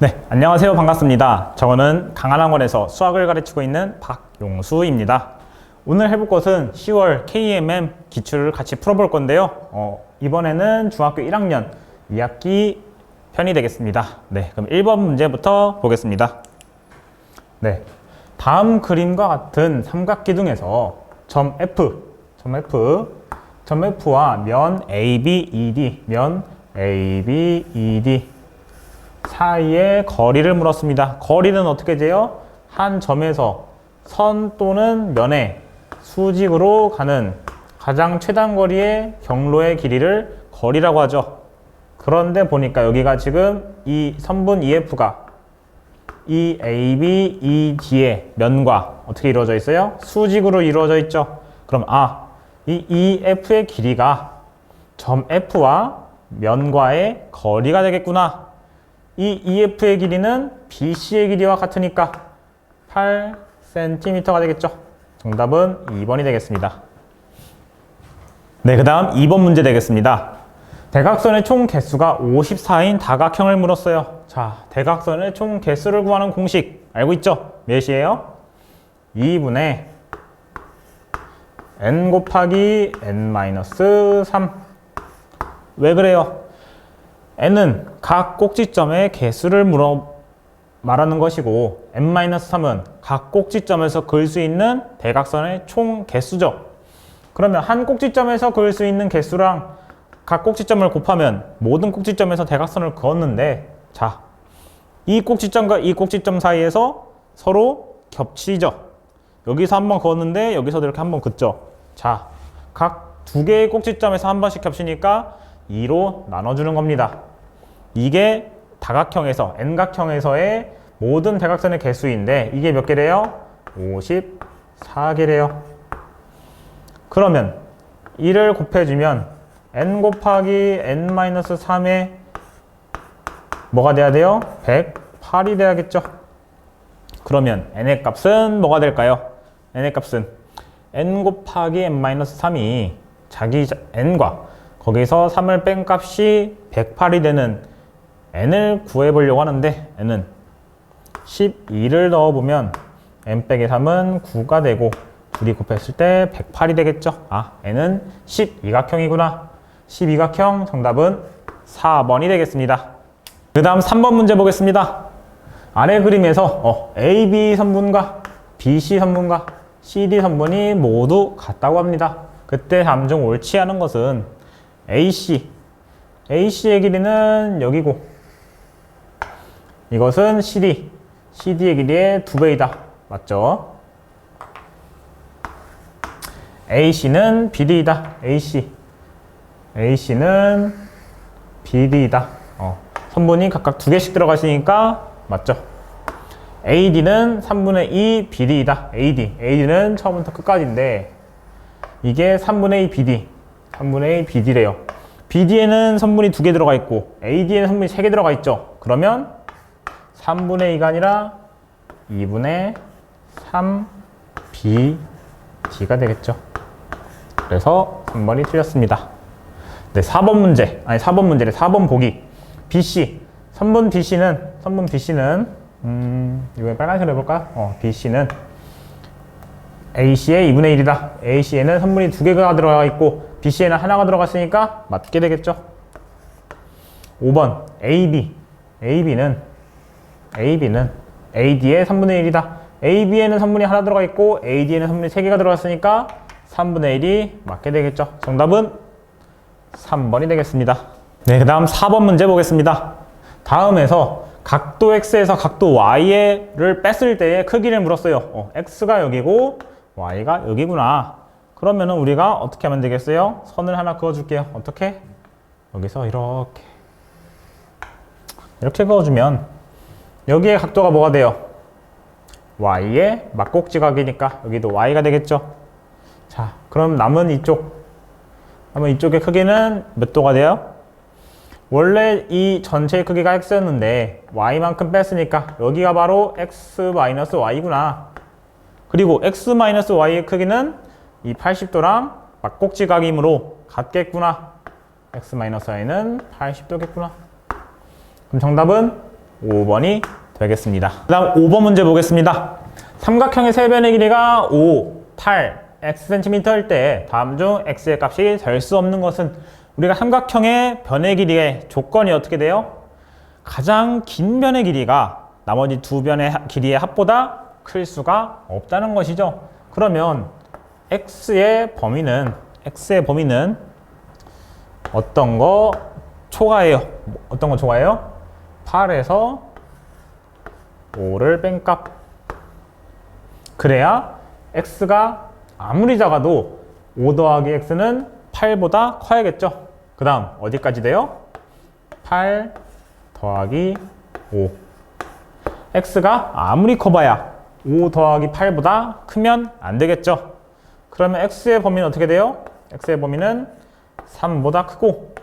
네, 안녕하세요. 반갑습니다. 저는 강한학원에서 수학을 가르치고 있는 박용수입니다. 오늘 해볼 것은 10월 KMM 기출을 같이 풀어볼 건데요. 이번에는 중학교 1학년 2학기 편이 되겠습니다. 네, 그럼 1번 문제부터 보겠습니다. 네, 다음 그림과 같은 삼각기둥에서 점 F와 면 ABED 사이의 거리를 물었습니다. 거리는 어떻게 재요? 한 점에서 선 또는 면에 수직으로 가는 가장 최단 거리의 경로의 길이를 거리라고 하죠. 그런데 보니까 여기가 지금 이 선분 EF가 이 ABED의 면과 어떻게 이루어져 있어요? 수직으로 이루어져 있죠. 그럼 이 EF의 길이가 점 F와 면과의 거리가 되겠구나. 이 EF의 길이는 BC의 길이와 같으니까 8cm가 되겠죠. 정답은 2번이 되겠습니다. 네, 그 다음 2번 문제 되겠습니다. 대각선의 총 개수가 54인 다각형을 물었어요. 자, 대각선의 총 개수를 구하는 공식 알고 있죠? 몇이에요? 2분의 n 곱하기 n-3. 왜 그래요? n은 각 꼭지점의 개수를 말하는 것이고 n-3은 각 꼭지점에서 그을 수 있는 대각선의 총 개수죠. 그러면 한 꼭지점에서 그을 수 있는 개수랑 각 꼭지점을 곱하면 모든 꼭지점에서 대각선을 그었는데, 자, 이 꼭지점과 이 꼭지점 사이에서 서로 겹치죠. 여기서 한번 그었는데 여기서도 이렇게 한번 긋죠. 자, 각 두 개의 꼭지점에서 한 번씩 겹치니까 2로 나눠주는 겁니다. 이게 다각형에서 N각형에서의 모든 대각선의 개수인데 이게 몇 개래요? 54개래요. 그러면 이를 곱해주면 n 곱하기 n-3에 뭐가 돼야 돼요? 108이 돼야겠죠. 그러면 n의 값은 뭐가 될까요? n의 값은 n 곱하기 n-3이 자기 n과 거기서 3을 뺀 값이 108이 되는 n을 구해보려고 하는데 n은 12를 넣어보면 n 빼기 3은 9가 되고 둘이 곱했을 때 108이 되겠죠. n은 12각형이구나. 12각형 정답은 4번이 되겠습니다. 그 다음 3번 문제 보겠습니다. 아래 그림에서 AB 선분과 BC 선분과 CD 선분이 모두 같다고 합니다. 그때 다음 중 옳지 않은 것은 AC의 길이는 여기고 이것은 CD의 길이의 2배이다. 맞죠? AC는 BD이다. AC는 BD이다. 선분이 각각 2개씩 들어가 있으니까 맞죠? AD는 3분의 2 BD이다. AD는 처음부터 끝까지인데 이게 3분의 2 BD, 3분의 2 BD래요. BD에는 선분이 2개 들어가 있고 AD에는 선분이 3개 들어가 있죠. 그러면 3분의 2가 아니라 2분의 3 BD가 되겠죠. 그래서 3번이 틀렸습니다. 네, 4번 보기. BC, 선분 BC는 이번에 빨간색으로 해볼까? BC는 AC의 2분의 1이다. AC에는 선분이 2개가 들어가 있고 BC에는 하나가 들어갔으니까 맞게 되겠죠. 5번 AB는 AD의 3분의 1이다. AB에는 선분이 하나 들어가 있고 AD에는 선분이 3개가 들어갔으니까 3분의 1이 맞게 되겠죠. 정답은 3번이 되겠습니다. 네, 그 다음 4번 문제 보겠습니다. 다음에서 각도 X에서 각도 Y를 뺐을 때의 크기를 물었어요. X가 여기고 Y가 여기구나. 그러면은 우리가 어떻게 하면 되겠어요? 선을 하나 그어줄게요. 어떻게? 여기서 이렇게 그어주면 여기에 각도가 뭐가 돼요? Y의 막꼭지각이니까 여기도 Y가 되겠죠. 자, 그럼 남은 이쪽의 크기는 몇 도가 돼요? 원래 이 전체의 크기가 X였는데 Y만큼 뺐으니까 여기가 바로 X-Y구나. 그리고 X-Y의 크기는 이 80도랑 막꼭지각이므로 같겠구나. X-Y는 80도겠구나. 그럼 정답은 5번이 되겠습니다. 그 다음 5번 문제 보겠습니다. 삼각형의 세변의 길이가 5, 8, xcm일 때 다음 중 x의 값이 될 수 없는 것은 우리가 삼각형의 변의 길이의 조건이 어떻게 돼요? 가장 긴 변의 길이가 나머지 두 변의 길이의 합보다 클 수가 없다는 것이죠. 그러면 x의 범위는 어떤 거 초과해요? 어떤 거 초과해요? 8에서 5를 뺀 값. 그래야 x가 아무리 작아도 5 더하기 x는 8보다 커야겠죠. 그 다음 어디까지 돼요? 8 더하기 5. x가 아무리 커봐야 5 더하기 8보다 크면 안 되겠죠. 그러면 x의 범위는 어떻게 돼요? x의 범위는 3보다 크고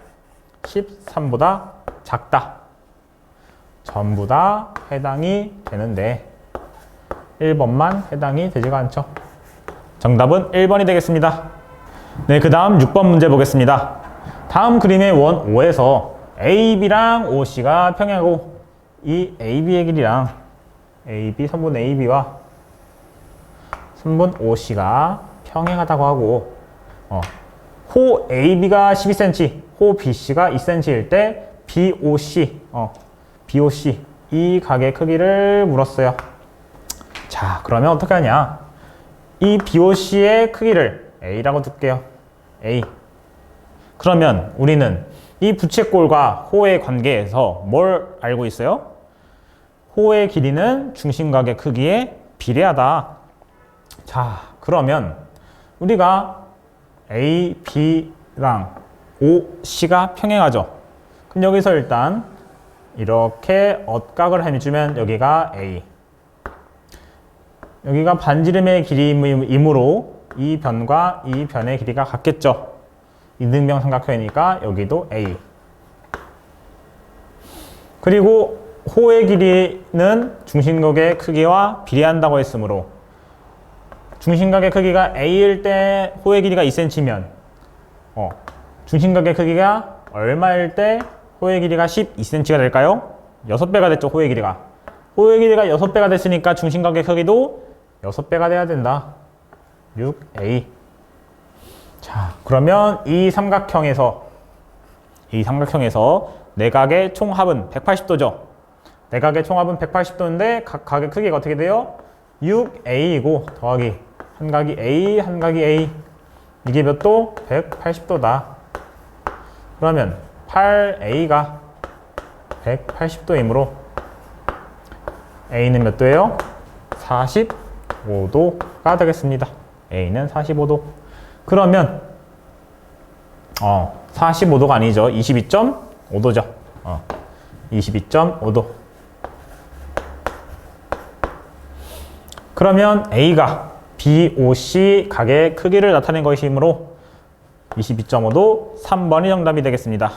13보다 작다. 전부 다 해당이 되는데 1번만 해당이 되지가 않죠. 정답은 1번이 되겠습니다. 네, 그 다음 6번 문제 보겠습니다. 다음 그림의 원 5에서 AB랑 OC가 평행하고 이 AB의 길이랑 AB, 3분 AB와 3분 OC가 평행하다고 하고 호 AB가 12cm, 호 BC가 2cm일 때 BOC, BOC 이 각의 크기를 물었어요. 자, 그러면 어떻게 하냐? 이 BOC의 크기를 A라고 둘게요. A. 그러면 우리는 이 부채꼴과 호의 관계에서 뭘 알고 있어요? 호의 길이는 중심각의 크기에 비례하다. 자, 그러면 우리가 A, B랑 O, C가 평행하죠. 그럼 여기서 일단 이렇게 엇각을 해주면 여기가 A. 여기가 반지름의 길이이므로 이 변과 이 변의 길이가 같겠죠. 이등병 삼각형이니까 여기도 A. 그리고 호의 길이는 중심각의 크기와 비례한다고 했으므로 중심각의 크기가 A일 때 호의 길이가 2cm면 중심각의 크기가 얼마일 때 호의 길이가 12cm가 될까요? 6배가 됐죠, 호의 길이가. 호의 길이가 6배가 됐으니까 중심각의 크기도 6배가 돼야 된다. 6A. 자, 그러면 이 삼각형에서 내각의 총합은 180도죠. 내각의 총합은 180도인데 각 각의 크기가 어떻게 돼요? 6A이고 더하기 한 각이 A, 한 각이 A. 이게 몇 도? 180도다. 그러면 8A가 180도이므로 A는 몇 도예요? 45도가 되겠습니다. A는 45도. 그러면 45도가 아니죠. 22.5도죠. 22.5도. 그러면 A가 BOC 각의 크기를 나타낸 것이므로 22.5도 3번이 정답이 되겠습니다.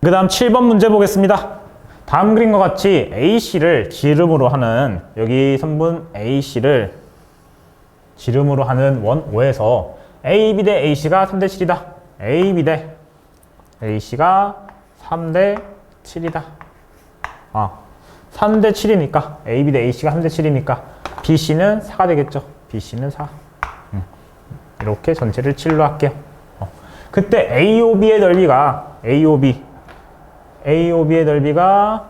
그 다음 7번 문제 보겠습니다. 다음 그림과 같이 AC를 지름으로 하는 여기 선분 AC를 지름으로 하는 원 5에서 AB 대 AC가 3대 7이다. AB 대 AC가 3대 7이다. 3대 7이니까 AB 대 AC가 3대 7이니까 BC는 4가 되겠죠. BC는 4. 이렇게 전체를 7로 할게요. 그때 AOB의 넓이가 AOB의 넓이가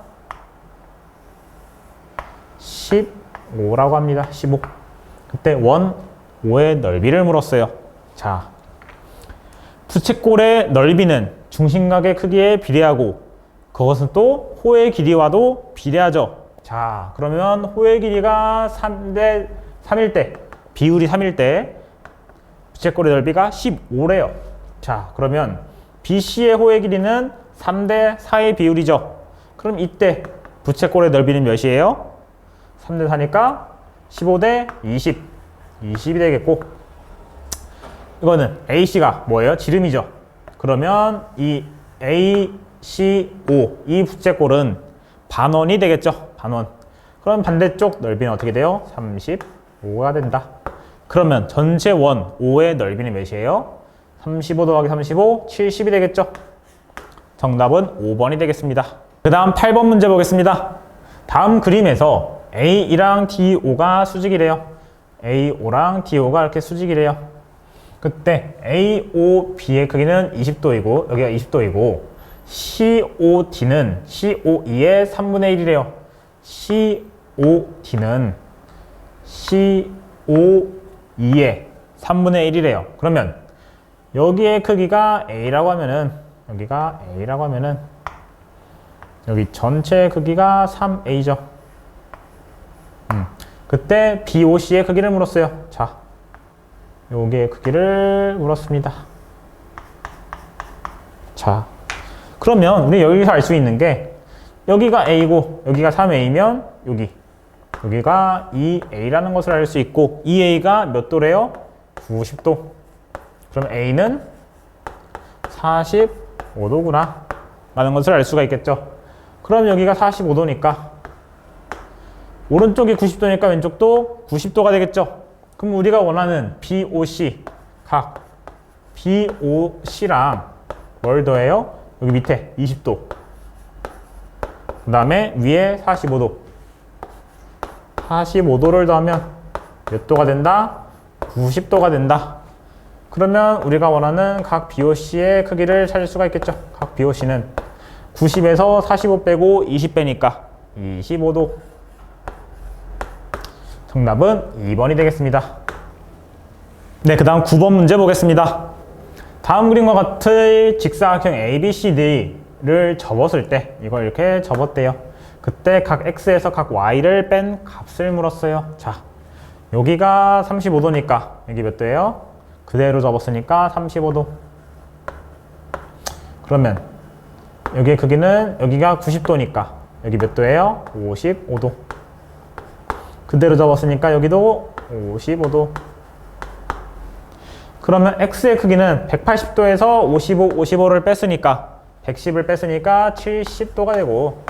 15라고 합니다. 15. 그때 원 5의 넓이를 물었어요. 자, 부채꼴의 넓이는 중심각의 크기에 비례하고 그것은 또 호의 길이와도 비례하죠. 자, 그러면 호의 길이가 3대 3일 때, 비율이 3일 때 부채꼴의 넓이가 15래요. 자, 그러면 BC의 호의 길이는 3대 4의 비율이죠. 그럼 이때 부채꼴의 넓이는 몇이에요? 3대 4니까 15대 20. 20이 되겠고, 이거는 AC가 뭐예요? 지름이죠. 그러면 이 ACO, 이 부채꼴은 반원이 되겠죠. 반원. 그럼 반대쪽 넓이는 어떻게 돼요? 35가 된다. 그러면 전체 원 5의 넓이는 몇이에요? 35 더하기 35, 70이 되겠죠. 정답은 5번이 되겠습니다. 그 다음 8번 문제 보겠습니다. 다음 그림에서 A2랑 D5가 수직이래요. A5랑 D5가 이렇게 수직이래요. 그때 AOB의 크기는 20도이고 여기가 20도이고 COD는 COE의 3분의 1이래요. COD는 COE의 3분의 1이래요. 그러면 여기의 크기가 A라고 하면은 여기가 A라고 하면은 여기 전체 크기가 3A죠. 그때 BOC의 크기를 물었어요. 자, 여기의 크기를 물었습니다. 자, 그러면 우리 여기서 알 수 있는 게 여기가 A고 여기가 3A면 여기가 2A라는 것을 알 수 있고 2A가 몇 도래요? 90도. 그럼 A는 45도구나 라는 것을 알 수가 있겠죠. 그럼 여기가 45도니까 오른쪽이 90도니까 왼쪽도 90도가 되겠죠. 그럼 우리가 원하는 BOC 각 BOC랑 뭘 더해요? 여기 밑에 20도 그 다음에 위에 45도 45도를 더하면 몇 도가 된다? 90도가 된다. 그러면 우리가 원하는 각 BOC의 크기를 찾을 수가 있겠죠. 각 BOC는 90에서 45 빼고 20 빼니까 25도. 정답은 2번이 되겠습니다. 네, 그 다음 9번 문제 보겠습니다. 다음 그림과 같은 직사각형 ABCD를 접었을 때 이걸 이렇게 접었대요. 그때 각 X에서 각 Y를 뺀 값을 물었어요. 자, 여기가 35도니까 여기 몇 도예요? 그대로 접었으니까 35도. 그러면 여기의 크기는 여기가 90도니까 여기 몇 도예요? 55도. 그대로 접었으니까 여기도 55도. 그러면 X의 크기는 180도에서 55를 뺐으니까 110을 뺐으니까 70도가 되고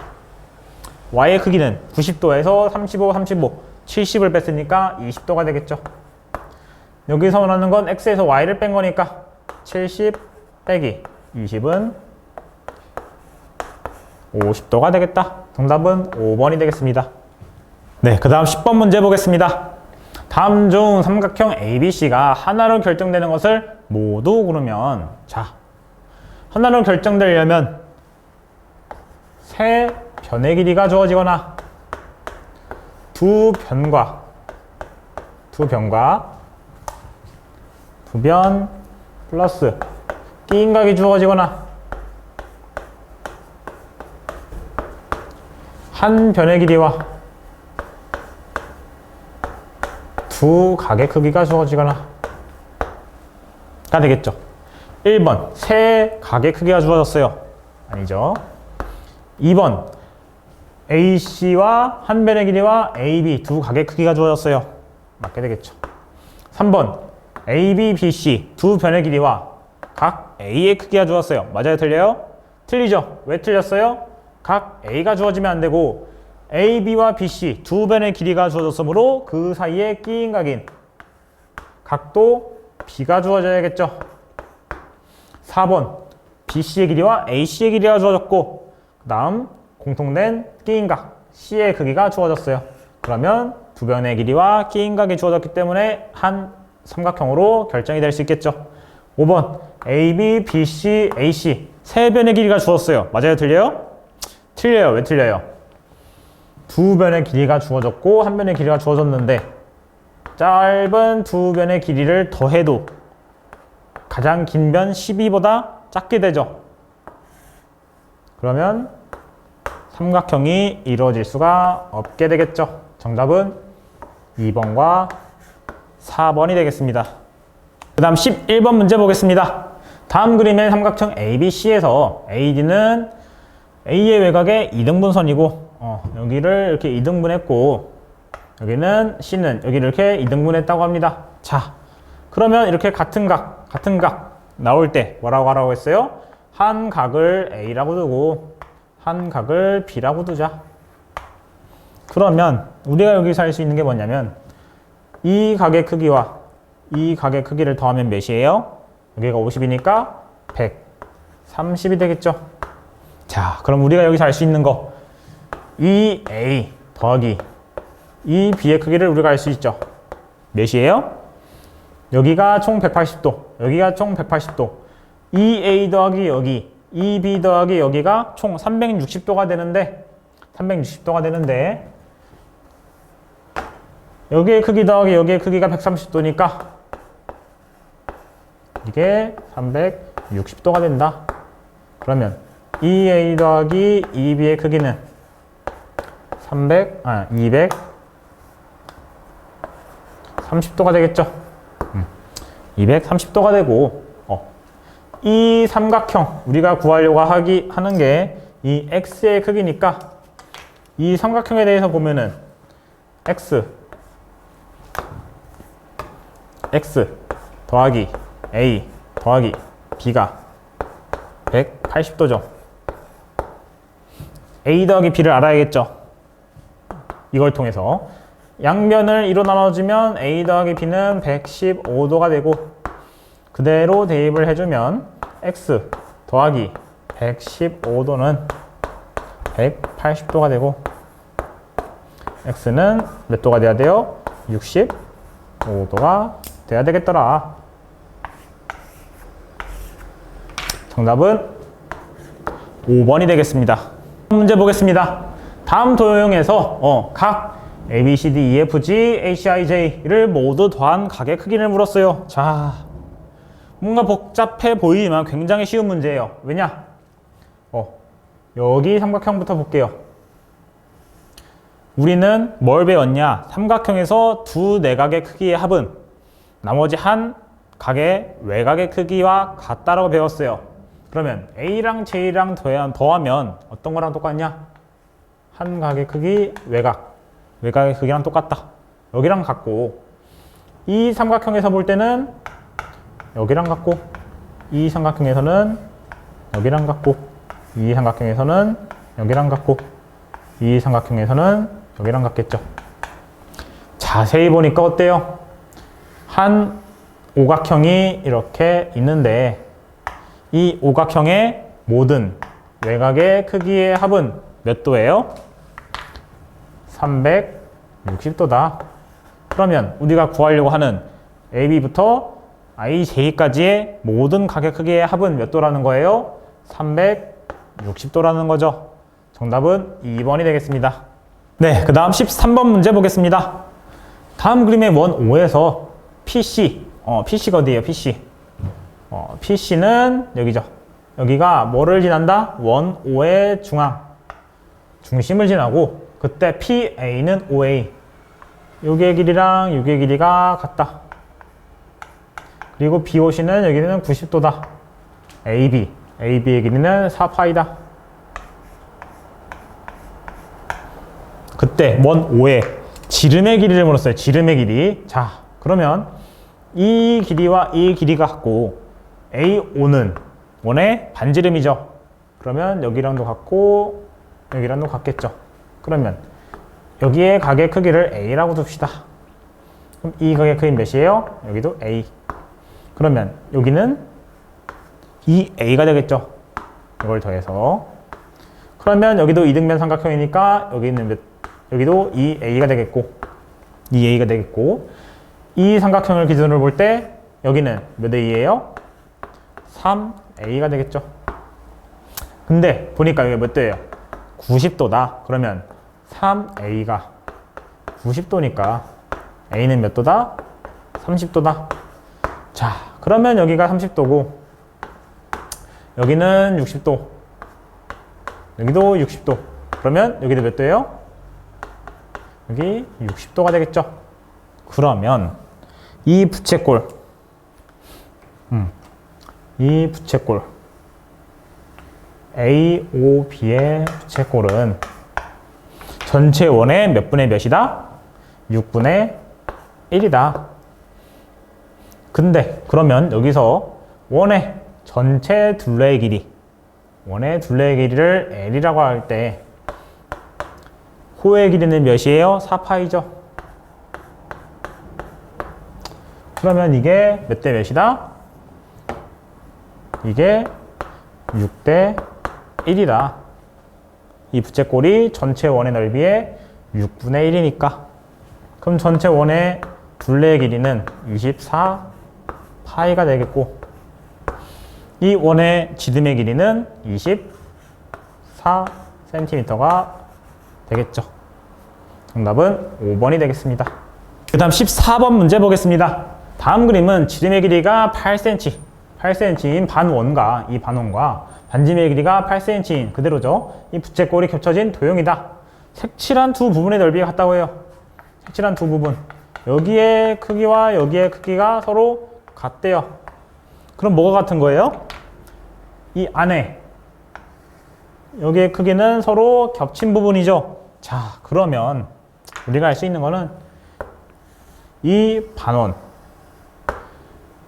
Y의 크기는 90도에서 35, 70을 뺐으니까 20도가 되겠죠. 여기서 원하는 건 X에서 Y를 뺀 거니까 70 빼기 20은 50도가 되겠다. 정답은 5번이 되겠습니다. 네, 그 다음 10번 문제 보겠습니다. 다음 중 삼각형 ABC가 하나로 결정되는 것을 모두 고르면, 자, 하나로 결정되려면 세 변의 길이가 주어지거나 두 변 플러스 끼인각이 주어지거나 한 변의 길이와 두 각의 크기가 주어지거나 가 되겠죠. 1번 세 각의 크기가 주어졌어요. 아니죠. 2번 AC와 한 변의 길이와 AB 두 각의 크기가 주어졌어요. 맞게 되겠죠. 3번 AB, BC 두 변의 길이와 각 A의 크기가 주어졌어요. 맞아요? 틀려요? 틀리죠. 왜 틀렸어요? 각 A가 주어지면 안 되고 AB와 BC 두 변의 길이가 주어졌으므로 그 사이에 끼인 각인 각도 B가 주어져야겠죠. 4번 BC의 길이와 AC의 길이가 주어졌고 그 다음 공통된 끼인 각 C의 크기가 주어졌어요. 그러면 두 변의 길이와 끼인 각이 주어졌기 때문에 한 삼각형으로 결정이 될 수 있겠죠. 5번 AB, BC, AC 세 변의 길이가 주어졌어요. 맞아요? 틀려요? 틀려요. 왜 틀려요? 두 변의 길이가 주어졌고 한 변의 길이가 주어졌는데 짧은 두 변의 길이를 더해도 가장 긴 변 12보다 작게 되죠. 그러면 삼각형이 이루어질 수가 없게 되겠죠. 정답은 2번과 4번이 되겠습니다. 그 다음 11번 문제 보겠습니다. 다음 그림의 삼각형 ABC에서 AD는 A의 외곽의 2등분선이고 여기를 이렇게 2등분했고 여기는 C는 여기를 이렇게 2등분했다고 합니다. 자, 그러면 이렇게 같은 각 나올 때 뭐라고 하라고 했어요? 한 각을 A라고 두고 한 각을 B라고 두자. 그러면 우리가 여기서 알 수 있는 게 뭐냐면 이 각의 크기와 이 각의 크기를 더하면 몇이에요? 여기가 50이니까 130이 되겠죠. 자, 그럼 우리가 여기서 알 수 있는 거 이 A 더하기 이 B의 크기를 우리가 알 수 있죠. 몇이에요? 여기가 총 180도, 여기가 총 180도. 이 A 더하기 여기, 이 B 더하기 여기가 총 360도가 되는데, 여기의 크기 더하기 여기의 크기가 130도니까 이게 360도가 된다. 그러면 이 A 더하기 이 B의 크기는 230도가 되겠죠. 230도가 되고, 이 삼각형 우리가 구하려고 하는 게 이 x의 크기니까 이 삼각형에 대해서 보면은 x 더하기 a 더하기 b가 180도죠. a 더하기 b를 알아야겠죠. 이걸 통해서 양면을 2로 나눠주면 a 더하기 b는 115도가 되고, 그대로 대입을 해주면 x 더하기 115도는 180도가 되고, x는 몇 도가 돼야 돼요? 65도가 돼야 되겠더라. 정답은 5번이 되겠습니다. 문제 보겠습니다. 다음 도형에서 각 A, B, C, D, E, F, G, H, I, J를 모두 더한 각의 크기를 물었어요. 자, 뭔가 복잡해 보이지만 굉장히 쉬운 문제예요. 왜냐? 여기 삼각형부터 볼게요. 우리는 뭘 배웠냐? 삼각형에서 두 내각의 크기의 합은 나머지 한 각의 외곽의 크기와 같다라고 배웠어요. 그러면 A랑 J랑 더하면 어떤 거랑 똑같냐? 한 각의 크기 외곽의 크기랑 똑같다. 여기랑 같고, 이 삼각형에서 볼 때는 여기랑 같고, 이 삼각형에서는 여기랑 같고, 이 삼각형에서는 여기랑 같고, 이 삼각형에서는 여기랑 같겠죠. 자세히 보니까 어때요? 한 오각형이 이렇게 있는데 이 오각형의 모든 외곽의 크기의 합은 몇 도예요? 360도다. 그러면 우리가 구하려고 하는 AB부터 IJ까지의 모든 각의 크기의 합은 몇 도라는 거예요? 360도라는 거죠. 정답은 2번이 되겠습니다. 네, 그 다음 13번 문제 보겠습니다. 다음 그림의 원 5에서 PC, PC가 어디예요? PC. PC는 여기죠. 여기가 뭐를 지난다? 원 5의 중심을 지나고, 그때 PA는 OA. 여기의 길이랑 여기의 길이가 같다. 그리고 BOC는 여기는 90도다. AB의 길이는 4파이다. 그때 원 5의 지름의 길이를 물었어요. 지름의 길이. 자, 그러면 이 길이와 이 길이가 같고 AO는 원의 반지름이죠. 그러면 여기랑도 같고 여기랑도 같겠죠. 그러면 여기에 각의 크기를 A라고 둡시다. 그럼 이 각의 크기는 몇이에요? 여기도 A. 그러면 여기는 2A가 되겠죠. 이걸 더해서. 그러면 여기도 이등변 삼각형이니까 여기도 2A가 되겠고, 2A가 되겠고, 이 삼각형을 기준으로 볼 때 여기는 몇 A예요? 3A가 되겠죠. 근데 보니까 여기 몇 도예요? 90도다. 그러면 3A가 90도니까 A는 몇 도다? 30도다. 자, 그러면 여기가 30도고 여기는 60도, 여기도 60도. 그러면 여기도 몇 도예요? 여기 60도가 되겠죠. 그러면 이 부채꼴 AOB의 부채꼴은 전체 원의 몇 분의 몇이다? 6분의 1이다. 근데 그러면 여기서 원의 전체 둘레의 길이를 L이라고 할 때 호의 길이는 몇이에요? 4파이죠. 그러면 이게 몇 대 몇이다? 이게 6대 1이다. 이 부채꼴이 전체 원의 넓이의 6분의 1이니까. 그럼 전체 원의 둘레의 길이는 24 파이가 되겠고, 이 원의 지름의 길이는 24 cm가 되겠죠. 정답은 5번이 되겠습니다. 그 다음 14번 문제 보겠습니다. 다음 그림은 지름의 길이가 8cm, 8cm인 반원과 이 반원과 반지름의 길이가 8cm인 그대로죠. 이 부채꼴이 겹쳐진 도형이다. 색칠한 두 부분의 넓이가 같다고 해요. 색칠한 두 부분. 여기의 크기와 여기의 크기가 서로 같대요. 그럼 뭐가 같은 거예요? 이 안에 여기의 크기는 서로 겹친 부분이죠. 자, 그러면 우리가 알 수 있는 거는 이 반원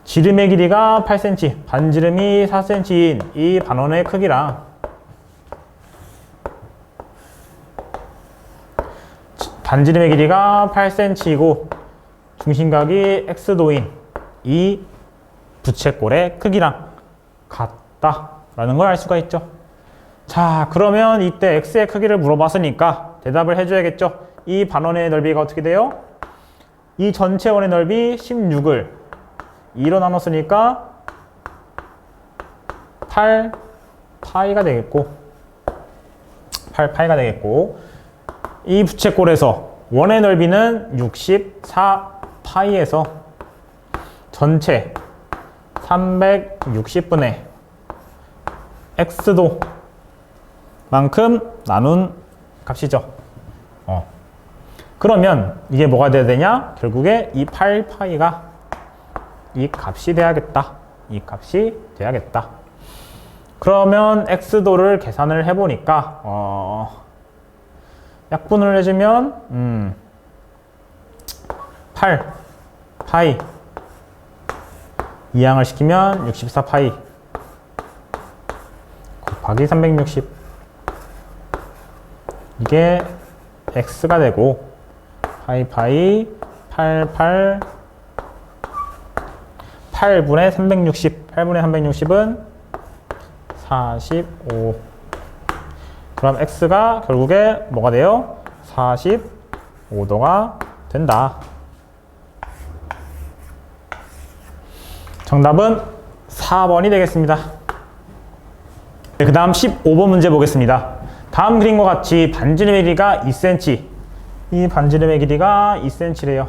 지름의 길이가 8cm, 반지름이 4cm인 이 반원의 크기랑 반지름의 길이가 8cm이고 중심각이 x도인 이 부채꼴의 크기랑 같다라는 걸 알 수가 있죠. 자, 그러면 이때 x의 크기를 물어봤으니까 대답을 해줘야겠죠. 이 반원의 넓이가 어떻게 돼요? 이 전체 원의 넓이 16을 2로 나눴으니까 8파이가 되겠고 8파이가 되겠고 이 부채꼴에서 원의 넓이는 64파이에서 전체 360분의 x도 만큼 나눈 값이죠. 그러면 이게 뭐가 돼야 되냐? 결국에 이 8파이가 이 값이 돼야겠다. 이 값이 돼야겠다. 그러면 x도를 계산을 해보니까 약분을 해주면 8파이 이항을 시키면 64파이 곱하기 360 이게 x가 되고 파이 8분의 360 8분의 360은 45 그럼 x가 결국에 뭐가 돼요? 45도가 된다. 정답은 4번이 되겠습니다. 네, 그 다음 15번 문제 보겠습니다. 다음 그림과 같이 반지름의 길이가 2cm 이 반지름의 길이가 2cm래요.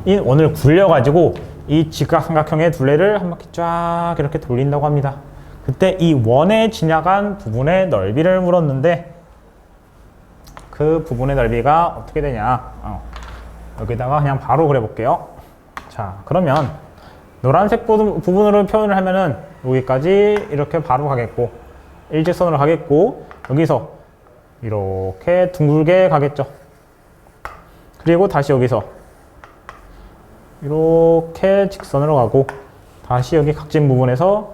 이 원을 굴려가지고 이 직각삼각형의 둘레를 한 바퀴 쫙 이렇게 돌린다고 합니다. 그때 이 원에 지나간 부분의 넓이를 물었는데 그 부분의 넓이가 어떻게 되냐 여기다가 그냥 바로 그려볼게요. 자, 그러면 노란색 부분으로 표현을 하면은 여기까지 이렇게 바로 가겠고 일직선으로 가겠고 여기서 이렇게 둥글게 가겠죠. 그리고 다시 여기서 이렇게 직선으로 가고 다시 여기 각진 부분에서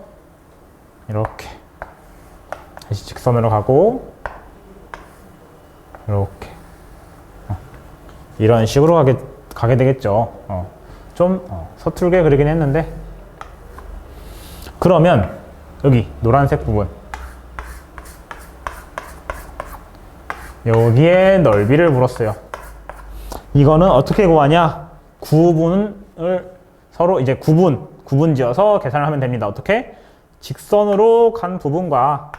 이렇게 다시 직선으로 가고 이렇게 이런 식으로 가게 되겠죠. 좀 서툴게 그리긴 했는데 그러면 여기 노란색 부분 여기에 넓이를 물었어요. 이거는 어떻게 구하냐? 구분을 서로 이제 구분 지어서 계산을 하면 됩니다. 어떻게? 직선으로 간 부분과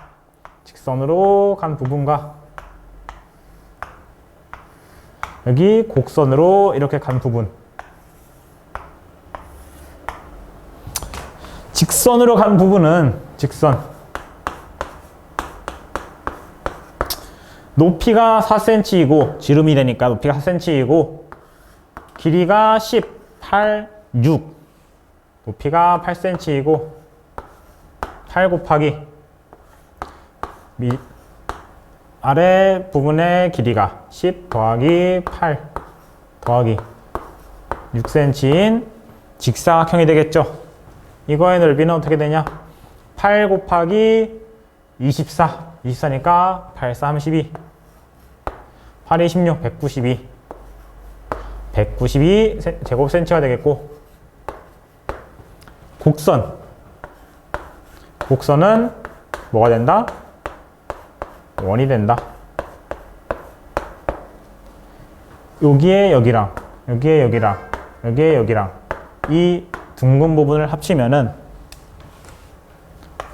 여기 곡선으로 이렇게 간 부분 직선으로 간 부분은 높이가 4cm이고 지름이 되니까 높이가 4cm이고 길이가 6 높이가 8cm이고 8 곱하기 아래 부분의 길이가 10 더하기 8 더하기 6cm인 직사각형이 되겠죠. 이거의 넓이는 어떻게 되냐? 8 곱하기 24니까 8, 32 8이 16, 192 제곱센치가 되겠고 곡선 곡선은 뭐가 된다? 원이 된다. 여기에 여기랑 여기에 여기랑 여기에 여기랑 이 둥근 부분을 합치면은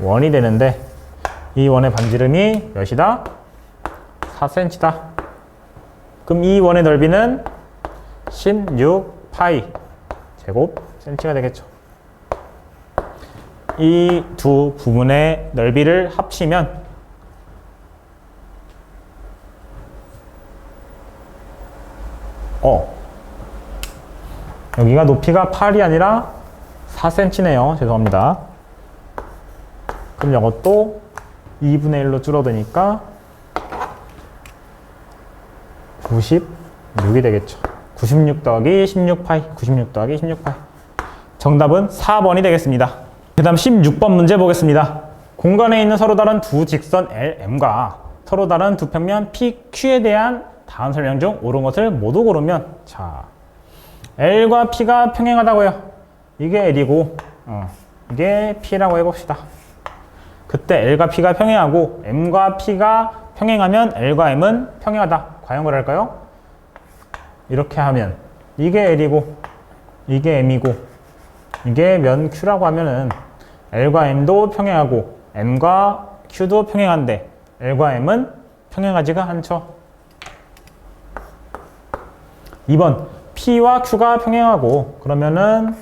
원이 되는데 이 원의 반지름이 몇이다? 4cm다. 그럼 이 원의 넓이는 16파이 제곱 센치가 되겠죠. 이 두 부분의 넓이를 합치면 여기가 높이가 8이 아니라 4cm네요. 죄송합니다. 그럼 이것도 2분의 1로 줄어드니까 96이 되겠죠. 96 더하기 16파이, 96 더하기 16파이. 정답은 4번이 되겠습니다. 그 다음 16번 문제 보겠습니다. 공간에 있는 서로 다른 두 직선 LM과 서로 다른 두 평면 PQ에 대한 다음 설명 중 옳은 것을 모두 고르면, 자, L과 P가 평행하다고요. 이게 L이고, 이게 P라고 해봅시다. 그때 L과 P가 평행하고 M과 P가 평행하면 L과 M은 평행하다. 과연 그럴까요? 이렇게 하면 이게 L이고 이게 M이고 이게 면 Q라고 하면은 L과 M도 평행하고 M과 Q도 평행한데 L과 M은 평행하지가 않죠. 2번 P와 Q가 평행하고 그러면은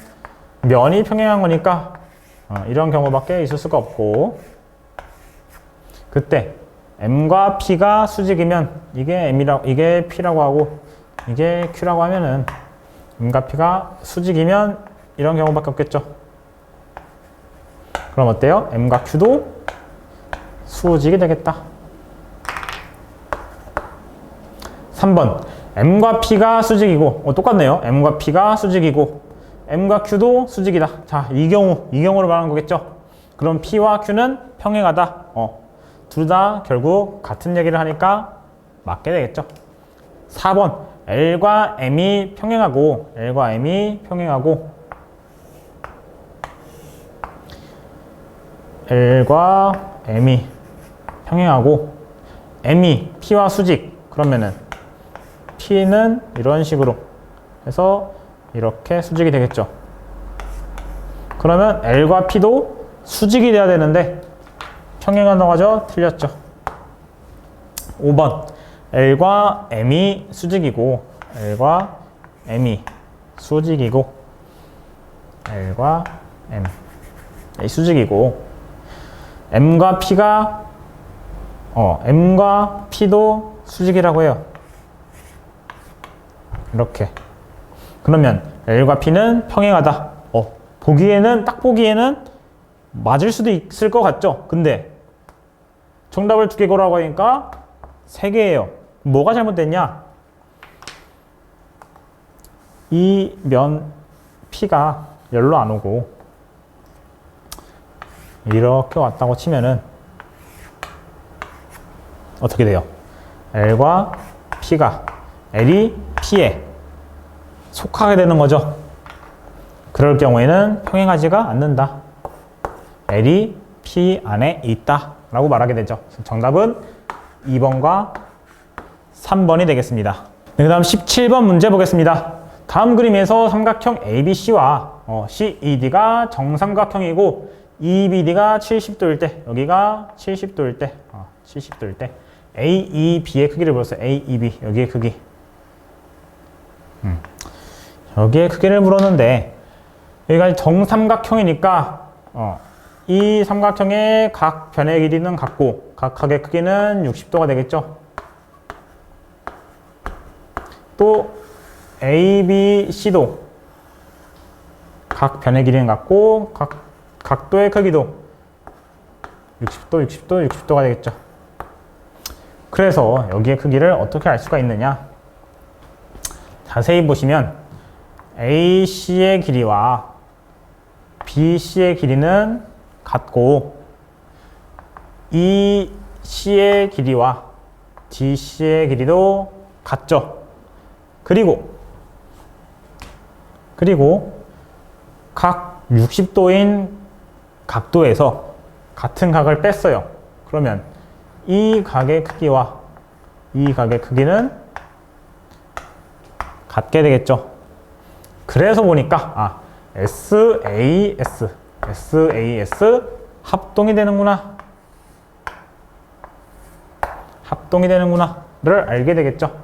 면이 평행한 거니까 이런 경우밖에 있을 수가 없고, 그때 M과 P가 수직이면 이게 이게 P라고 하고 이게 Q라고 하면은 M과 P가 수직이면 이런 경우밖에 없겠죠. 그럼 어때요? M과 Q도 수직이 되겠다. 3번 M과 P가 수직이고 똑같네요. M과 P가 수직이고 M과 Q도 수직이다. 자, 이 경우를 말하는 거겠죠. 그럼 P와 Q는 평행하다. 둘 다 결국 같은 얘기를 하니까 맞게 되겠죠. 4번 L과 M이 평행하고 L과 M이 평행하고 M이 P와 수직, 그러면은 P는 이런 식으로 해서 이렇게 수직이 되겠죠. 그러면 L과 P도 수직이 돼야 되는데 평행한다고 하죠? 틀렸죠. 5번 L과 M이 수직이고 L과 M이 수직이고 L과 M 수직이고 M과 P도 수직이라고 해요. 이렇게. 그러면 L과 P는 평행하다. 딱 보기에는 맞을 수도 있을 것 같죠? 근데 정답을 2개 고르라고 하니까 3개예요. 뭐가 잘못됐냐? 이 면 P가 열로 안 오고 이렇게 왔다고 치면은 어떻게 돼요? L과 P가 L이 P에 속하게 되는 거죠. 그럴 경우에는 평행하지가 않는다. L이 P 안에 있다 라고 말하게 되죠. 정답은 2번과 3번이 되겠습니다. 네, 그 다음 17번 문제 보겠습니다. 다음 그림에서 삼각형 ABC와 CED가 정삼각형이고 EBD가 70도일 때, 여기가 70도일 때, 70도일 때 AEB의 크기를 물었어요. AEB, 여기의 크기. 여기의 크기를 물었는데 여기가 정삼각형이니까 이 삼각형의 각 변의 길이는 같고 각각의 크기는 60도가 되겠죠. 또 ABC도 각 변의 길이는 같고 각도의 크기도 60도가 되겠죠. 그래서 여기의 크기를 어떻게 알 수가 있느냐? 자세히 보시면 AC의 길이와 BC의 길이는 같고 EC의 길이와 DC의 길이도 같죠. 그리고 각 60도인 각도에서 같은 각을 뺐어요. 그러면 이 각의 크기와 이 각의 크기는 같게 되겠죠. 그래서 보니까 SAS 합동이 되는구나. 합동이 되는구나를 알게 되겠죠.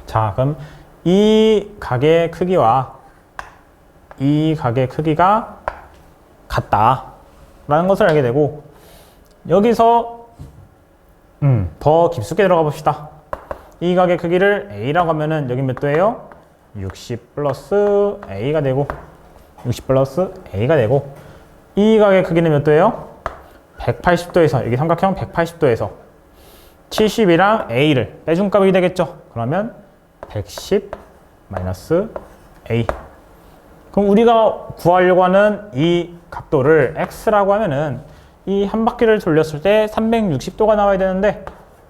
자, 그럼 이 각의 크기와 이 각의 크기가 같다라는 것을 알게 되고, 여기서 더 깊숙이 들어가 봅시다. 이 각의 크기를 A라고 하면은 여기 몇 도예요? 60 플러스 A가 되고, 60 플러스 A가 되고, 이 각의 크기는 몇 도예요? 180도에서, 여기 삼각형 180도에서 70이랑 A를 빼준 값이 되겠죠. 그러면 110 마이너스 A. 그럼 우리가 구하려고 하는 이 각도를 X라고 하면은 이 한 바퀴를 돌렸을 때 360도가 나와야 되는데,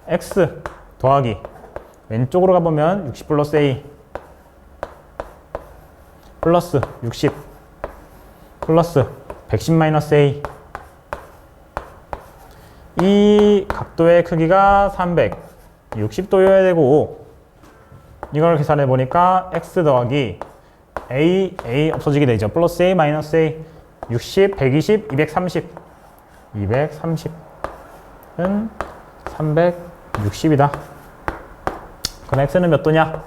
X 더하기 왼쪽으로 가보면 60 플러스 A 플러스 60 플러스 110 마이너스 A. 이 각도의 크기가 360도여야 되고, 이걸 계산해 보니까 X 더하기 A 없어지게 되죠. 플러스 A 마이너스 A 60, 120, 230 230은 360이다. 그럼 X는 몇 도냐?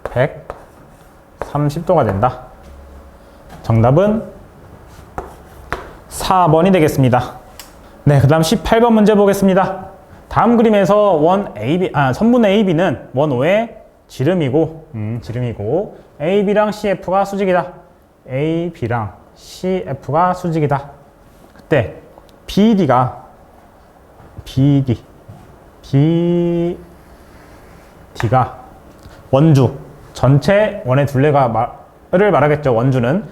130도가 된다. 정답은 4번이 되겠습니다. 네, 그 다음 18번 문제 보겠습니다. 다음 그림에서 선분 AB는 원 O의 지름이고 AB랑 CF가 수직이다. AB랑 CF가 수직이다. 그때 BD가 원주 전체 원의 둘레를 말하겠죠. 원주는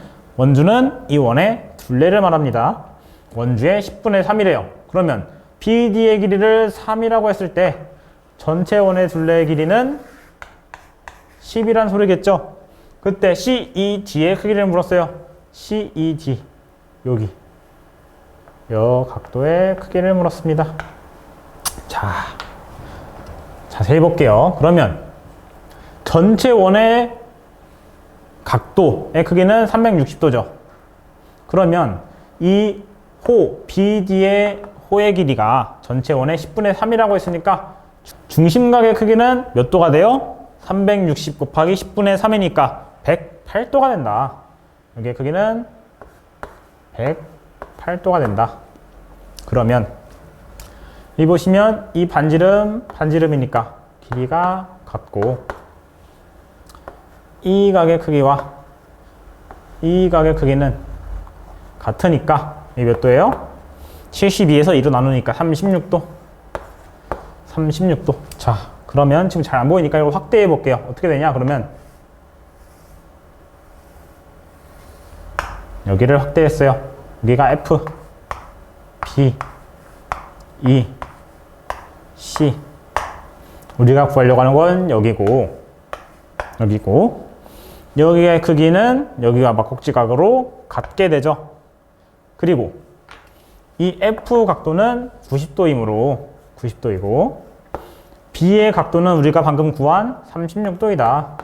이 원의 둘레를 말합니다. 원주의 10분의 3이래요. 그러면 BD의 길이를 3이라고 했을 때 전체 원의 둘레의 길이는 10이란 소리겠죠. 그때 CED의 크기를 물었어요. CED 여기 요 각도의 크기를 물었습니다. 자, 자세히 볼게요. 그러면 전체 원의 각도의 크기는 360도죠. 그러면 이 BD의 호의 길이가 전체 원의 10분의 3이라고 했으니까 중심각의 크기는 몇 도가 돼요? 360 곱하기 10분의 3이니까 108도가 된다. 여기의 크기는 108도가 된다. 그러면 이 보시면 이 반지름이니까 길이가 같고, 이 각의 크기와 이 각의 크기는 같으니까 이 몇 도예요? 72에서 2로 나누니까 36도. 자, 그러면 지금 잘 안 보이니까 이걸 확대해 볼게요. 어떻게 되냐? 그러면 여기를 확대했어요. 여기가 F, B, E, C. 우리가 구하려고 하는 건 여기고, 여기의 크기는 여기가 막곡지각으로 같게 되죠. 그리고 이 F 각도는 90도이고 B의 각도는 우리가 방금 구한 36도이다.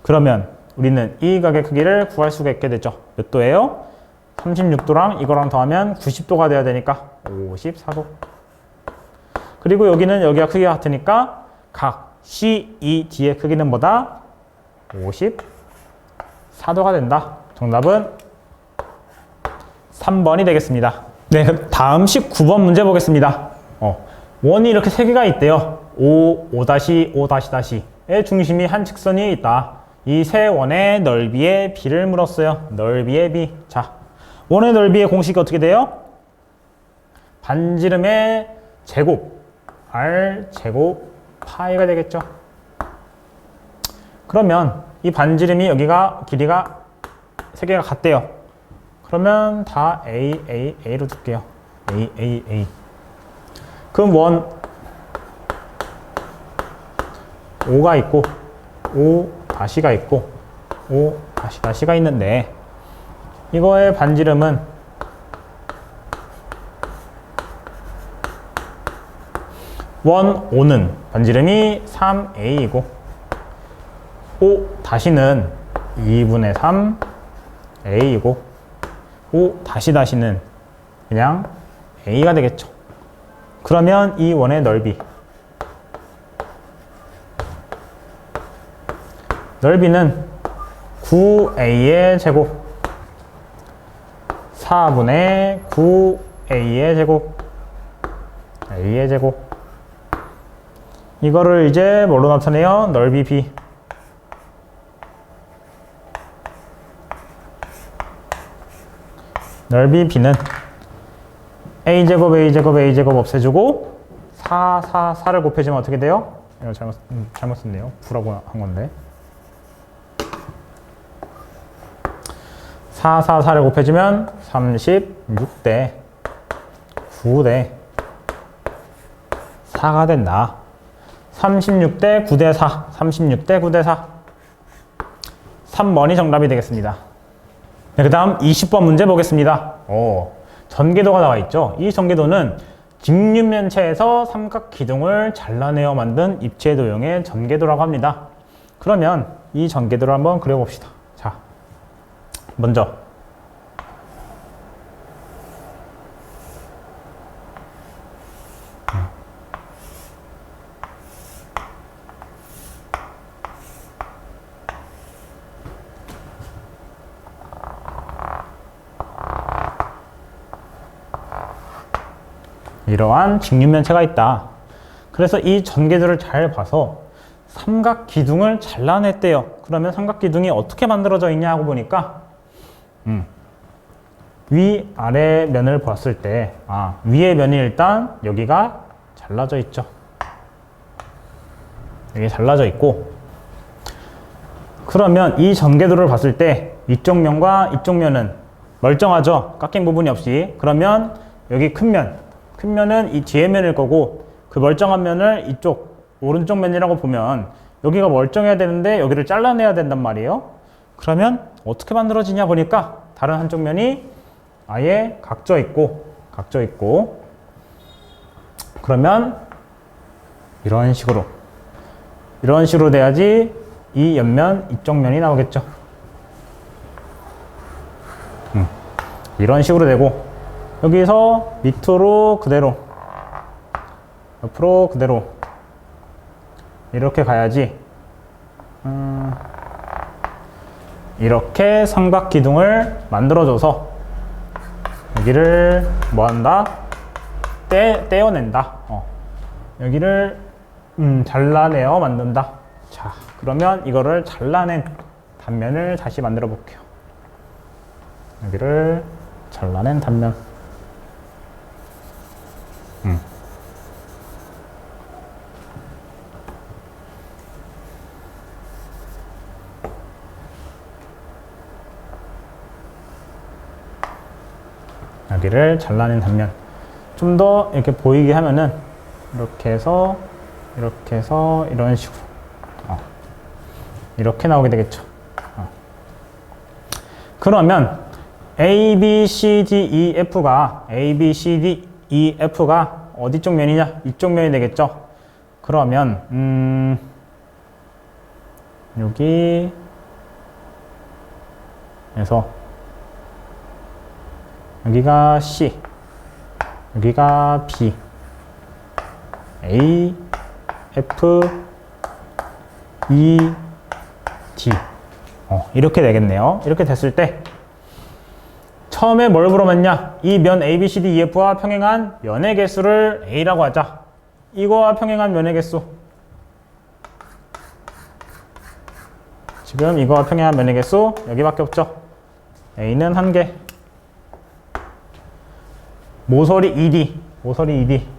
그러면 우리는 이 각의 크기를 구할 수가 있게 되죠. 몇 도예요? 36도랑 이거랑 더하면 90도가 돼야 되니까 54도. 그리고 여기는 여기가 크기가 같으니까 각 CED의 크기는 뭐다? 54도가 된다. 정답은 3번이 되겠습니다. 네, 다음 19번 문제 보겠습니다. 원이 이렇게 3개가 있대요. O, O', 의 중심이 한 직선이 있다. 이 세 원의 넓이의 B를 물었어요. 넓이의 B. 자, 원의 넓이의 공식이 어떻게 돼요? 반지름의 제곱, R 제곱 파이가 되겠죠. 그러면 이 반지름이 여기가 길이가 3개가 같대요. 그러면 다 A로 둘게요. A. 그럼 원 O가 있고 O 다시가 있고 O 다시가 있는데, 이거의 반지름은 원 5는 반지름이 3a이고 5 다시는 2분의 3 a이고 5 다시 다시는 그냥 a가 되겠죠. 그러면 이 원의 넓이는 9a의 제곱 4분의 9a의 제곱 a의 제곱 이거를 이제 뭘로 나타내요? 넓이 b 넓이 b는 a제곱 a제곱 a제곱 없애주고 4를 곱해주면 어떻게 돼요? 이거 잘못 썼네요. 9라고 한 건데 4를 곱해주면 36대 9대 4가 된다. 36대 9대 4 36대 9대 4 3번이 정답이 되겠습니다. 네, 그 다음 20번 문제 보겠습니다. 전개도가 나와 있죠. 이 전개도는 직육면체에서 삼각 기둥을 잘라내어 만든 입체 도형의 전개도라고 합니다. 그러면 이 전개도를 한번 그려봅시다. 자, 먼저 이러한 직육면체가 있다. 그래서 이 전개도를 잘 봐서 삼각 기둥을 잘라냈대요. 그러면 삼각 기둥이 어떻게 만들어져 있냐 하고 보니까 위 아래 면을 봤을 때 위의 면이 일단 여기가 잘라져 있죠. 여기 잘라져 있고 그러면 이 전개도를 봤을 때 이쪽 면과 이쪽 면은 멀쩡하죠. 깎인 부분이 없이. 그러면 여기 큰 면은 이 뒤에 면일 거고 그 멀쩡한 면을 이쪽 오른쪽 면이라고 보면 여기가 멀쩡해야 되는데 여기를 잘라내야 된단 말이에요. 그러면 어떻게 만들어지냐 보니까 다른 한쪽 면이 아예 각져 있고 그러면 이런 식으로 돼야지 이 옆면 이쪽 면이 나오겠죠. 이런 식으로 되고 여기서 밑으로 그대로 옆으로 그대로 이렇게 가야지 이렇게 삼각 기둥을 만들어줘서 여기를 뭐한다? 떼어낸다. 여기를 잘라내어 만든다. 자, 그러면 이거를 잘라낸 단면을 다시 만들어 볼게요. 여기를 잘라낸 단면. 여기를 잘라낸 단면. 좀 더 이렇게 보이게 하면은 이렇게 해서 이런 식으로 이렇게 나오게 되겠죠. 그러면 A, B, C, D, E, F가 어디 쪽 면이냐? 이쪽 면이 되겠죠. 그러면 여기에서 여기가 C, 여기가 B, A, F, E, D 이렇게 되겠네요. 이렇게 됐을 때 처음에 뭘 물어봤냐? 이 면 ABCD EF와 평행한 면의 개수를 A라고 하자. 이거와 평행한 면의 개수. 지금 이거와 평행한 면의 개수 여기밖에 없죠. A는 1개. 모서리 ED.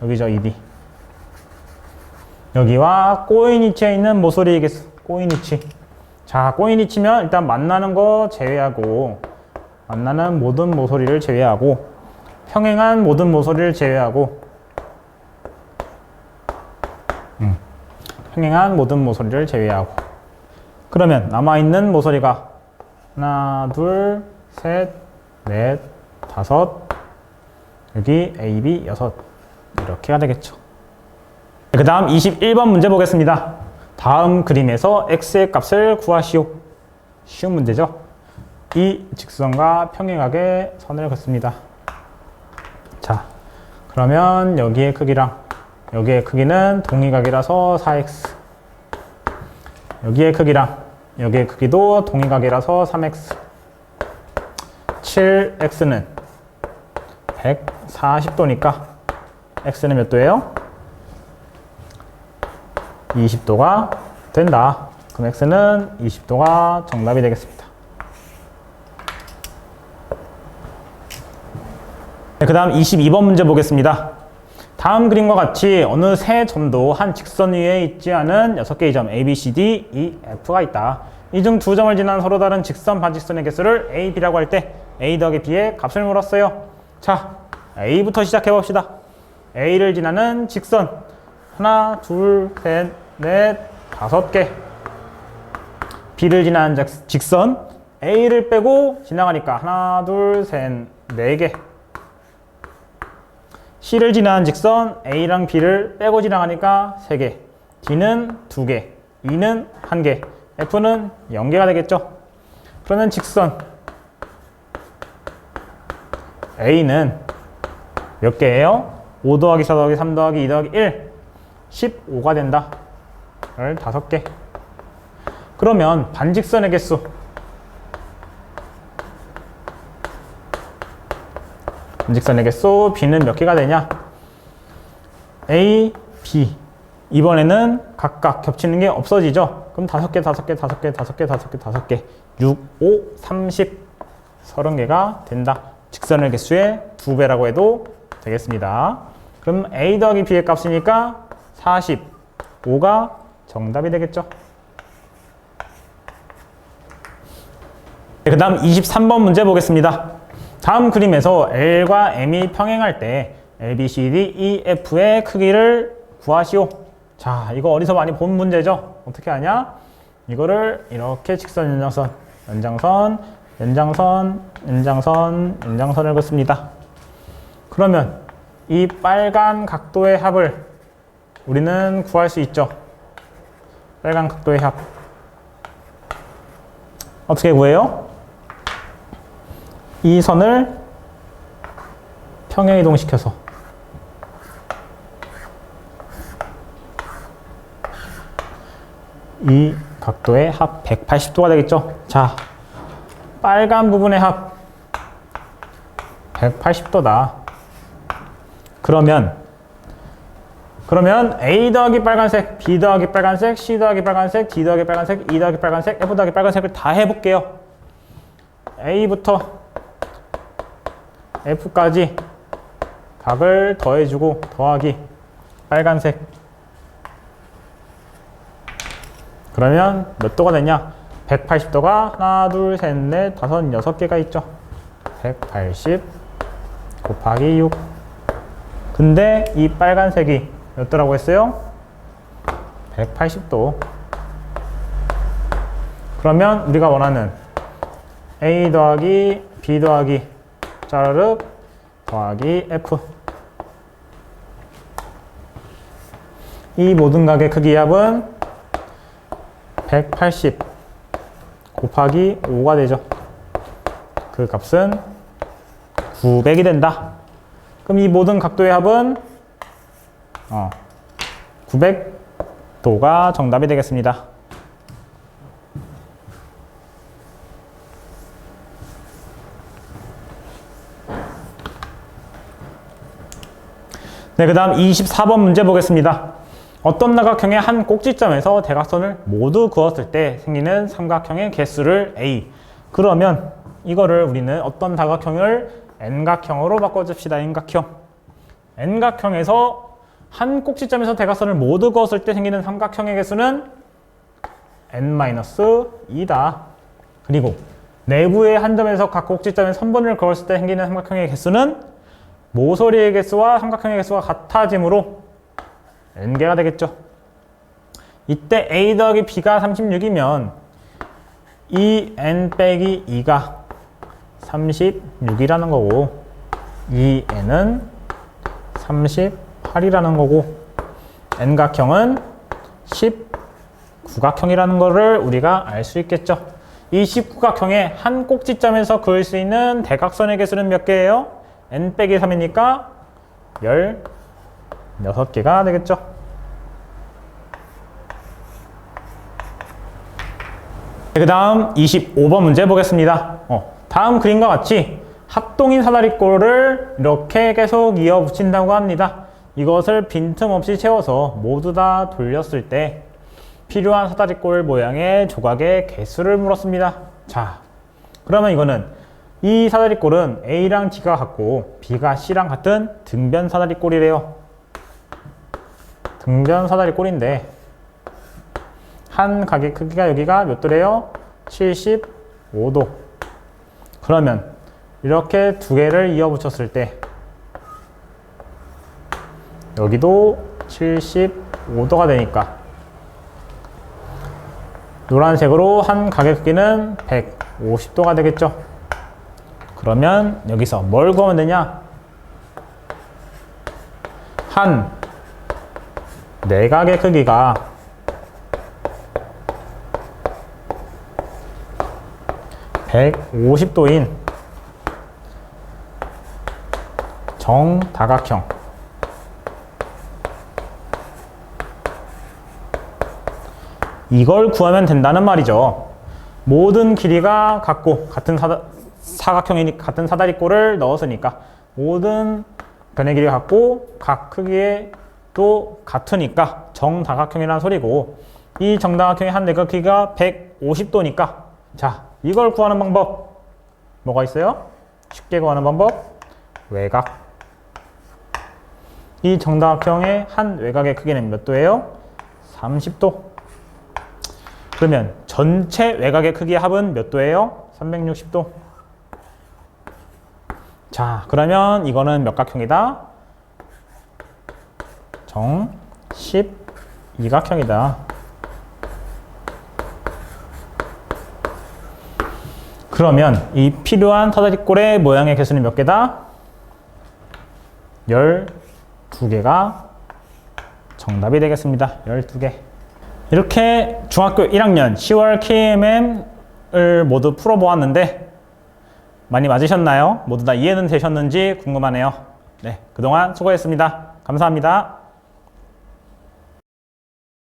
여기죠, ED. 여기와 꼬인위치에 있는 모서리의 개수. 꼬인위치. 자, 꼬인위치면 일단 만나는 거 제외하고 만나는 모든 모서리를 제외하고 평행한 모든 모서리를 제외하고 평행한 모든 모서리를 제외하고 그러면 남아있는 모서리가 하나, 둘, 셋, 넷, 다섯 여기 A, B, 6 이렇게가 되겠죠. 그 다음 21번 문제 보겠습니다. 다음 그림에서 x의 값을 구하시오. 쉬운 문제죠. 이 직선과 평행하게 선을 긋습니다. 자, 그러면 여기의 크기랑 여기의 크기는 동의각이라서 4x, 여기의 크기랑 여기의 크기도 동의각이라서 3x, 7x는 140도니까 x는 몇 도예요? 20도가 된다. 그럼 x는 20도가 정답이 되겠습니다. 네, 그 다음 22번 문제 보겠습니다. 다음 그림과 같이 어느 세 점도 한 직선 위에 있지 않은 6개의 점 A, B, C, D, E, F가 있다. 이 중 두 점을 지난 서로 다른 직선, 반직선의 개수를 A, B라고 할 때 A 더하기 B의 값을 물었어요. 자, A부터 시작해 봅시다. A를 지나는 직선 하나, 둘, 셋, 넷, 5개. B를 지나는 직선 A를 빼고 지나가니까 하나, 둘, 셋, 4개. C를 지나는 직선 A랑 B를 빼고 지나가니까 3개, D는 2개, E는 1개, F는 0개가 되겠죠. 그러면 직선 A는 몇 개예요? 5 더하기 4 더하기 3 더하기 2 더하기 1, 15가 된다. 15개. 그러면 반직선의 개수 반직선의 개수 B는 몇 개가 되냐? A, B. 이번에는 각각 겹치는 게 없어지죠? 그럼 5개, 5개, 5개, 5개, 5개, 5개. 6, 5, 30. 30개가 된다. 직선의 개수의 2배라고 해도 되겠습니다. 그럼 A 더하기 B의 값이니까 45가 정답이 되겠죠? 그 다음 23번 문제 보겠습니다. 다음 그림에서 L과 M이 평행할 때 L, B, C, D, E, F의 크기를 구하시오. 자, 이거 어디서 많이 본 문제죠? 어떻게 하냐? 이거를 이렇게 직선, 연장선, 연장선, 연장선, 연장선, 연장선을 긋습니다. 그러면 이 빨간 각도의 합을 우리는 구할 수 있죠. 빨간 각도의 합. 어떻게 구해요? 이 선을 평행 이동시켜서 이 각도의 합 180도가 되겠죠. 자, 빨간 부분의 합 180도다. 그러면 A 더하기 빨간색, B 더하기 빨간색, C 더하기 빨간색, D 더하기 빨간색, E 더하기 빨간색, F 더하기 빨간색을 다 해볼게요. A부터 F까지 각을 더해주고 더하기 빨간색. 그러면 몇 도가 되냐? 180도가 하나, 둘, 셋, 넷, 5, 6개가 있죠. 180 곱하기 6. 근데 이 빨간색이 몇 도라고 했어요? 180도. 그러면 우리가 원하는 A 더하기 B 더하기 짜르륵 더하기 F. 이 모든 각의 크기 합은 180 곱하기 5가 되죠. 그 값은 900이 된다. 그럼 이 모든 각도의 합은 900도가 정답이 되겠습니다. 네, 그 다음 24번 문제 보겠습니다. 어떤 사각형의 한 꼭지점에서 대각선을 모두 그었을 때 생기는 삼각형의 개수를 A. 그러면 이거를 우리는 어떤 사각형을 N각형으로 바꿔줍시다. N각형. N각형에서 한 꼭지점에서 대각선을 모두 그었을 때 생기는 삼각형의 개수는 N-2다. 그리고 내부의 한 점에서 각 꼭지점에 선분을 그었을 때 생기는 삼각형의 개수는 모서리의 개수와 삼각형의 개수가 같아지므로 N개가 되겠죠. 이때 A 더하기 B가 36이면 이 N 빼기 2가 36이라는 거고 이 N은 38이라는 거고 N각형은 19각형이라는 거를 우리가 알 수 있겠죠. 이 19각형의 한 꼭지점에서 그을 수 있는 대각선의 개수는 몇 개예요? N 빼기 3이니까 16개가 되겠죠. 그 다음 25번 문제 보겠습니다. 다음 그림과 같이 합동인 사다리꼴을 이렇게 계속 이어 붙인다고 합니다. 이것을 빈틈없이 채워서 모두 다 돌렸을 때 필요한 사다리꼴 모양의 조각의 개수를 물었습니다. 자, 그러면 이거는 이 사다리꼴은 A랑 D가 같고 B가 C랑 같은 등변 사다리꼴이래요. 등변 사다리꼴인데 한 각의 크기가 여기가 몇 도래요? 75도. 그러면 이렇게 두 개를 이어 붙였을 때 여기도 75도가 되니까 노란색으로 한 각의 크기는 150도가 되겠죠. 그러면 여기서 뭘 구하면 되냐? 한 내각의 크기가 150도인 정다각형 이걸 구하면 된다는 말이죠. 모든 길이가 같고 같은 사각형이니 같은 사다리꼴을 넣었으니까 모든 변의 길이가 같고 각 크기도 같으니까 정다각형이라는 소리고 이 정다각형의 한 내각 크기가 150도니까 자, 이걸 구하는 방법 뭐가 있어요? 쉽게 구하는 방법 외곽. 이 정다각형의 한 외곽의 크기는 몇 도예요? 30도. 그러면 전체 외곽의 크기의 합은 몇 도예요? 360도. 자, 그러면 이거는 몇 각형이다? 정 12각형이다. 그러면 이 필요한 사다리꼴의 모양의 개수는 몇 개다? 12개가 정답이 되겠습니다. 12개. 이렇게 중학교 1학년 10월 KMM을 모두 풀어보았는데 많이 맞으셨나요? 모두 다 이해는 되셨는지 궁금하네요. 네, 그동안 수고했습니다. 감사합니다.